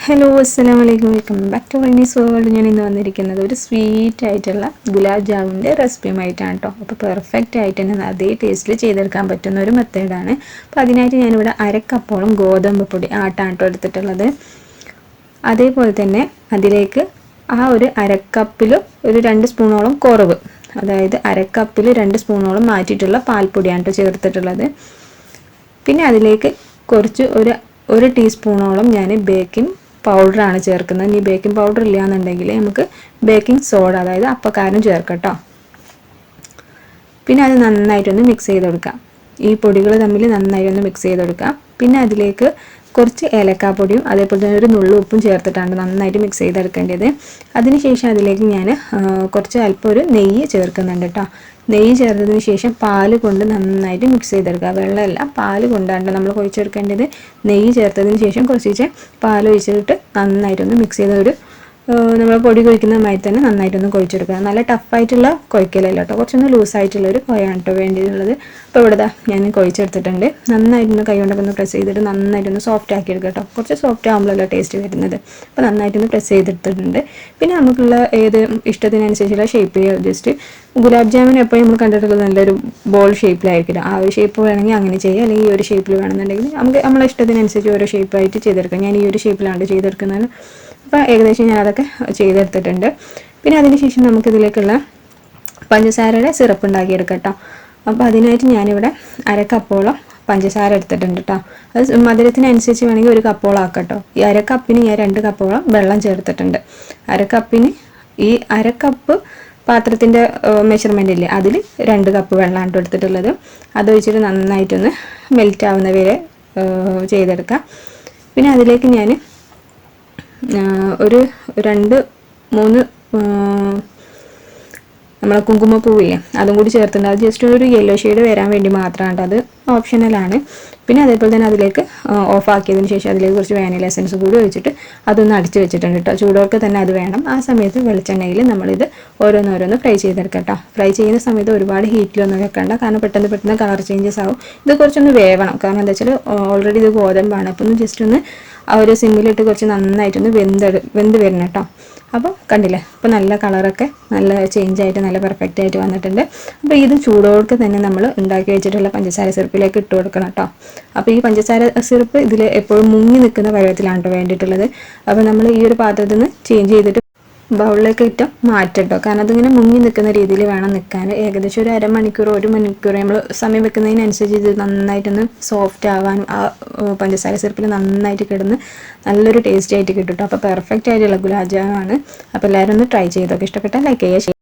Hello അസ്സലാമലൈക്കും welcome back to വൈനീസ് world. ഞാൻ ഇന്ന് വന്നിരിക്കുന്നത് ഒരു സ്വീറ്റ് ആയിട്ടുള്ള ഗുലാബ് ജാമുൻ്റെ റെസിപ്പിയുമായിട്ടാണ് കേട്ടോ. അപ്പോൾ പെർഫെക്റ്റ് ആയിട്ട് തന്നെ അതേ ടേസ്റ്റിൽ ചെയ്തെടുക്കാൻ പറ്റുന്ന ഒരു മെത്തേഡാണ്. അപ്പോൾ അതിനായിട്ട് ഞാനിവിടെ അരക്കപ്പോളം ഗോതമ്പ് പൊടി ആട്ടാണ് കേട്ടോ എടുത്തിട്ടുള്ളത്. അതേപോലെ തന്നെ അതിലേക്ക് ആ ഒരു അരക്കപ്പിൽ ഒരു 2 സ്പൂണോളം കുറവ്, അതായത് അരക്കപ്പിൽ 2 സ്പൂണോളം മാറ്റിയിട്ടുള്ള പാൽപ്പൊടിയാണ് കേട്ടോ ചേർത്തിട്ടുള്ളത്. പിന്നെ അതിലേക്ക് കുറച്ച് ഒരു ടീസ്പൂണോളം ഞാൻ ബേക്കിംഗ് പൗഡറാണ് ചേർക്കുന്നത്. ഇനി ബേക്കിംഗ് പൗഡർ ഇല്ല എന്നുണ്ടെങ്കിൽ നമുക്ക് ബേക്കിംഗ് സോഡ, അതായത് അപ്പക്കാരം ചേർക്കാം കേട്ടോ. പിന്നെ അത് നന്നായിട്ടൊന്ന് മിക്സ് ചെയ്ത് കൊടുക്കാം. ഈ പൊടികൾ തമ്മിൽ നന്നായിട്ടൊന്ന് മിക്സ് ചെയ്ത് കൊടുക്കാം. പിന്നെ അതിലേക്ക് കുറച്ച് ഏലക്കാപ്പൊടിയും അതേപോലെ തന്നെ ഒരു നുള്ളു ഉപ്പും ചേർത്തിട്ടാണ് നന്നായിട്ട് മിക്സ് ചെയ്തെടുക്കേണ്ടത്. അതിനുശേഷം അതിലേക്ക് ഞാൻ കുറച്ച് അല്പം ഒരു നെയ്യ് ചേർക്കുന്നുണ്ട് കേട്ടോ. നെയ്യ് ചേർത്തതിന് ശേഷം പാല് കൊണ്ട് നന്നായിട്ട് മിക്സ് ചെയ്തെടുക്കുക. വെള്ളമല്ല, പാല് കൊണ്ടാണ് നമ്മൾ കുഴച്ചെടുക്കേണ്ടത്. നെയ്യ് ചേർത്തതിന് ശേഷം കുറച്ച് പാൽ ഒഴിച്ചിട്ട് നന്നായിട്ടൊന്ന് മിക്സ് ചെയ്ത നമ്മൾ പൊടി കുഴിക്കുന്ന മാതിരി തന്നെ നന്നായിട്ടൊന്ന് കുഴച്ചെടുക്കുക. നല്ല ടഫായിട്ടുള്ള കുഴക്കലല്ല കേട്ടോ, കുറച്ചൊന്ന് ലൂസായിട്ടുള്ള ഒരു കുഴയാണ് കേട്ടോ വേണ്ടിയിട്ടുള്ളത്. അപ്പോൾ ഇവിടെ ഞാൻ കുഴച്ചെടുത്തിട്ടുണ്ട്. നന്നായിട്ടൊന്ന് കൈ കൊണ്ടൊക്കെ ഒന്ന് പ്രസ് ചെയ്തിട്ട് നന്നായിട്ടൊന്ന് സോഫ്റ്റ് ആക്കി എടുക്കുക കേട്ടോ. കുറച്ച് സോഫ്റ്റ് ആകുമ്പോഴല്ല ടേസ്റ്റ് വരുന്നത്. അപ്പോൾ നന്നായിട്ടൊന്ന് പ്രസ് ചെയ്തെടുത്തിട്ടുണ്ട്. പിന്നെ നമുക്കുള്ള ഏത് ഇഷ്ടത്തിനനുസരിച്ചുള്ള ഷേപ്പ് ചെയ്യുക. ജസ്റ്റ് ഗുലാബ് ജാമുൻ എപ്പോഴും നമ്മൾ കണ്ടിട്ടുള്ളത് നല്ലൊരു ബോൾ ഷേപ്പിലായിരിക്കില്ല. ആ ഒരു ഷേപ്പ് വേണമെങ്കിൽ അങ്ങനെ ചെയ്യുക, അല്ലെങ്കിൽ ഈ ഒരു ഷേപ്പിൽ വേണമെന്നുണ്ടെങ്കിൽ നമുക്ക് നമ്മളെ ഇഷ്ടത്തിനനുസരിച്ച് ഓരോ ഷേപ്പായിട്ട് ചെയ്തെടുക്കാം. ഞാൻ ഈ ഒരു ഷേപ്പിലാണ് ചെയ്തെടുക്കുന്നത്. അപ്പോൾ ഏകദേശം ഞാനതൊക്കെ ചെയ്തെടുത്തിട്ടുണ്ട്. പിന്നെ അതിനുശേഷം നമുക്കിതിലേക്കുള്ള പഞ്ചസാരയുടെ സിറപ്പ് ഉണ്ടാക്കിയെടുക്കാം കേട്ടോ. അപ്പോൾ അതിനായിട്ട് ഞാനിവിടെ അരക്കപ്പോളം പഞ്ചസാര എടുത്തിട്ടുണ്ട് കേട്ടോ. അത് മധുരത്തിനനുസരിച്ച് വേണമെങ്കിൽ ഒരു കപ്പോളം ആക്കാം കേട്ടോ. ഈ അരക്കപ്പിന് ഞാൻ 2 കപ്പോളം വെള്ളം ചേർത്തിട്ടുണ്ട്. അരക്കപ്പിന് ഈ അരക്കപ്പ് പാത്രത്തിൻ്റെ മെഷർമെൻ്റ് ഇല്ലേ, അതിൽ 2 കപ്പ് വെള്ളമാണ് എടുത്തിട്ടുള്ളത്. അതൊഴിച്ചിട്ട് നന്നായിട്ടൊന്ന് മെൽറ്റ് ആവുന്ന വരെ ചെയ്തെടുക്കാം. പിന്നെ അതിലേക്ക് ഞാൻ ഒരു 2-3 നമ്മളെ കുങ്കുമപ്പൂവില്ലേ അതും കൂടി ചേർത്തിട്ടുണ്ട്. അത് ജസ്റ്റ് ഒരു യെല്ലോ ഷെയ്ഡ് വരാൻ വേണ്ടി മാത്രമാണ്, അത് ഓപ്ഷണലാണ്. പിന്നെ അതേപോലെ തന്നെ അതിലേക്ക് ഓഫ് ആക്കിയതിന് ശേഷം അതിലേക്ക് കുറച്ച് വാനില എസൻസ് കൂടി ഒഴിച്ചിട്ട് അതൊന്ന് അടിച്ച് വെച്ചിട്ടുണ്ട് കേട്ടോ. ചൂടോർക്ക് തന്നെ അത് വേണം. ആ സമയത്ത് വെളിച്ചെണ്ണയിൽ നമ്മളിത് ഓരോന്നോരോന്ന് ഫ്രൈ ചെയ്തെടുക്കാം കേട്ടോ. ഫ്രൈ ചെയ്യുന്ന സമയത്ത് ഒരുപാട് ഹീറ്റിലൊന്നും വെക്കണ്ട, കാരണം പെട്ടെന്ന് കളർ ചേഞ്ചസ് ആവും. ഇത് കുറച്ചൊന്ന് വേവണം, കാരണം എന്താ വെച്ചാൽ ഓൾറെഡി ഇത് ഗോതമ്പാണ്. അപ്പോൾ ഒന്ന് ജസ്റ്റ് ഒന്ന് ആ ഒരു സിമ്മിലിട്ട് കുറച്ച് നന്നായിട്ടൊന്ന് വെന്ത് വരണം കേട്ടോ. അപ്പോൾ കണ്ടില്ലേ, അപ്പോൾ നല്ല കളറൊക്കെ നല്ല ചേഞ്ച് ആയിട്ട് നല്ല പെർഫെക്റ്റ് ആയിട്ട് വന്നിട്ടുണ്ട്. അപ്പോൾ ഇത് ചൂടോർക്ക് തന്നെ നമ്മൾ ഉണ്ടാക്കി വെച്ചിട്ടുള്ള പഞ്ചസാര സിറപ്പിലേക്ക് ഇട്ട് കൊടുക്കണം കേട്ടോ. അപ്പോൾ ഈ പഞ്ചസാര സിറപ്പ് ഇതിൽ എപ്പോഴും മുങ്ങി നിൽക്കുന്ന പരുവത്തിലാണ് കേട്ടോ വേണ്ടിയിട്ടുള്ളത്. അപ്പോൾ നമ്മൾ ഈ ഒരു പാത്രത്തിൽ നിന്ന് ചേഞ്ച് ചെയ്തിട്ട് ബൗളിലേക്ക് ഇട്ട് മാറ്റട്ടോ, കാരണം അതിങ്ങനെ മുങ്ങി നിൽക്കുന്ന രീതിയിൽ വേണം നിൽക്കാൻ. ഏകദേശം ഒരു അരമണിക്കൂർ 1 മണിക്കൂർ നമ്മൾ സമയം വെക്കുന്നതിനനുസരിച്ച് ഇത് നന്നായിട്ടൊന്ന് സോഫ്റ്റ് ആവാനും ആ പഞ്ചസാര സിറപ്പിൽ നന്നായിട്ട് കിടന്ന് നല്ലൊരു ടേസ്റ്റ് ആയിട്ട് കിട്ടും കേട്ടോ. അപ്പോൾ പെർഫെക്റ്റ് ആയിട്ടുള്ള ഗുലാബ് ജാമുനാണ്. അപ്പോൾ എല്ലാവരും ഒന്ന് ട്രൈ ചെയ്തൊക്കെ ഇഷ്ടപ്പെട്ടാൽ ലൈക്ക് ചെയ്യുക.